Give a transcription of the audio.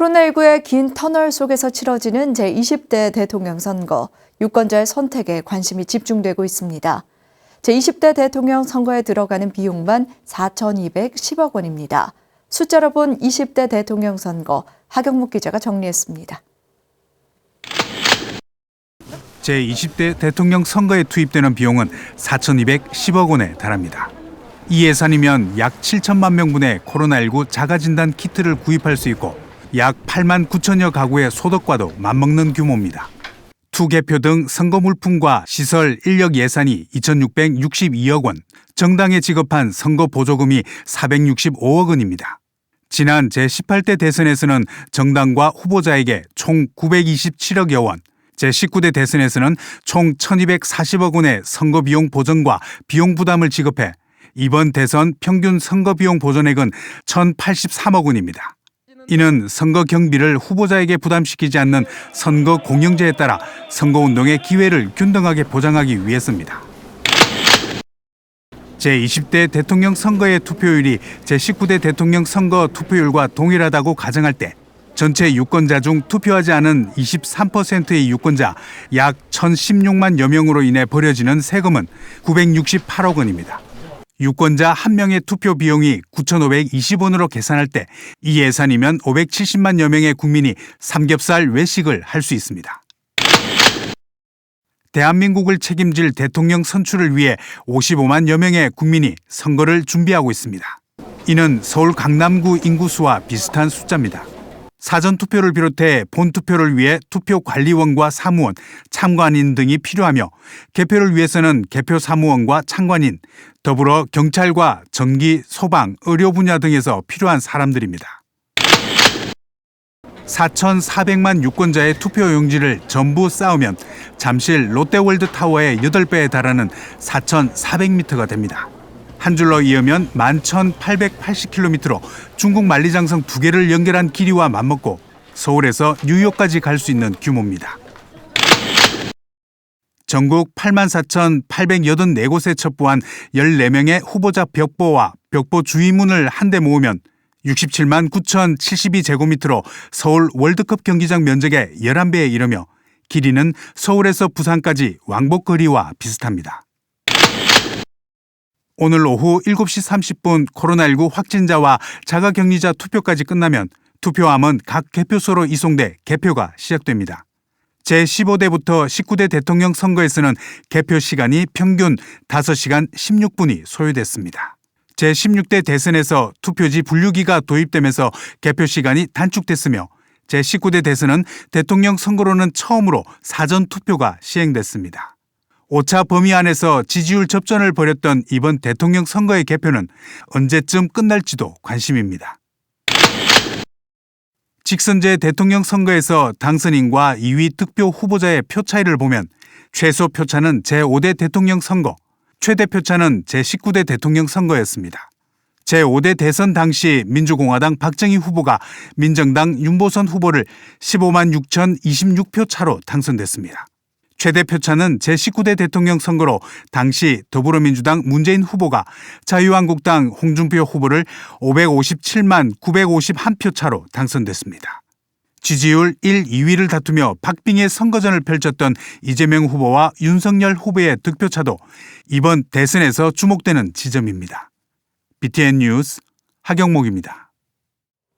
코로나19의 긴 터널 속에서 치러지는 제20대 대통령 선거, 유권자의 선택에 관심이 집중되고 있습니다. 제20대 대통령 선거에 들어가는 비용만 4,210억 원입니다. 숫자로 본 20대 대통령 선거, 하경묵 기자가 정리했습니다. 제20대 대통령 선거에 투입되는 비용은 4,210억 원에 달합니다. 이 예산이면 약 7천만 명분의 코로나19 자가진단 키트를 구입할 수 있고 약 8만 9천여 가구의 소득과도 맞먹는 규모입니다. 투개표 등 선거 물품과 시설 인력 예산이 2,662억 원, 정당에 지급한 선거 보조금이 465억 원입니다. 지난 제18대 대선에서는 정당과 후보자에게 총 927억여 원, 제19대 대선에서는 총 1,240억 원의 선거비용 보전과 비용 부담을 지급해 이번 대선 평균 선거비용 보전액은 1,083억 원입니다. 이는 선거 경비를 후보자에게 부담시키지 않는 선거 공영제에 따라 선거운동의 기회를 균등하게 보장하기 위해서입니다. 제20대 대통령 선거의 투표율이 제19대 대통령 선거 투표율과 동일하다고 가정할 때 전체 유권자 중 투표하지 않은 23%의 유권자 약 1,016만여 명으로 인해 벌어지는 세금은 968억 원입니다. 유권자 1명의 투표 비용이 9,520원으로 계산할 때 이 예산이면 570만여 명의 국민이 삼겹살 외식을 할 수 있습니다. 대한민국을 책임질 대통령 선출을 위해 55만여 명의 국민이 선거를 준비하고 있습니다. 이는 서울 강남구 인구수와 비슷한 숫자입니다. 사전투표를 비롯해 본투표를 위해 투표관리원과 사무원, 참관인 등이 필요하며 개표를 위해서는 개표사무원과 참관인, 더불어 경찰과 전기, 소방, 의료 분야 등에서 필요한 사람들입니다. 4,400만 유권자의 투표용지를 전부 쌓으면 잠실 롯데월드타워의 8배에 달하는 4,400m가 됩니다. 한 줄로 이으면 11,880km로 중국 만리장성 2개를 연결한 길이와 맞먹고 서울에서 뉴욕까지 갈 수 있는 규모입니다. 전국 84,884곳에 첩부한 14명의 후보자 벽보와 벽보 주의문을 한데 모으면 67만 9,072제곱미터로 서울 월드컵 경기장 면적의 11배에 이르며 길이는 서울에서 부산까지 왕복거리와 비슷합니다. 오늘 오후 7시 30분 코로나19 확진자와 자가격리자 투표까지 끝나면 투표함은 각 개표소로 이송돼 개표가 시작됩니다. 제15대부터 19대 대통령 선거에서는 개표 시간이 평균 5시간 16분이 소요됐습니다. 제16대 대선에서 투표지 분류기가 도입되면서 개표 시간이 단축됐으며 제19대 대선은 대통령 선거로는 처음으로 사전투표가 시행됐습니다. 오차 범위 안에서 지지율 접전을 벌였던 이번 대통령 선거의 개표는 언제쯤 끝날지도 관심입니다. 직선제 대통령 선거에서 당선인과 2위 득표 후보자의 표 차이를 보면 최소 표차는 제5대 대통령 선거, 최대 표차는 제19대 대통령 선거였습니다. 제5대 대선 당시 민주공화당 박정희 후보가 민정당 윤보선 후보를 15만 6,026표 차로 당선됐습니다. 최대 표차는 제19대 대통령 선거로 당시 더불어민주당 문재인 후보가 자유한국당 홍준표 후보를 557만 951표 차로 당선됐습니다. 지지율 1, 2위를 다투며 박빙의 선거전을 펼쳤던 이재명 후보와 윤석열 후보의 득표차도 이번 대선에서 주목되는 지점입니다. BTN 뉴스 하경목입니다.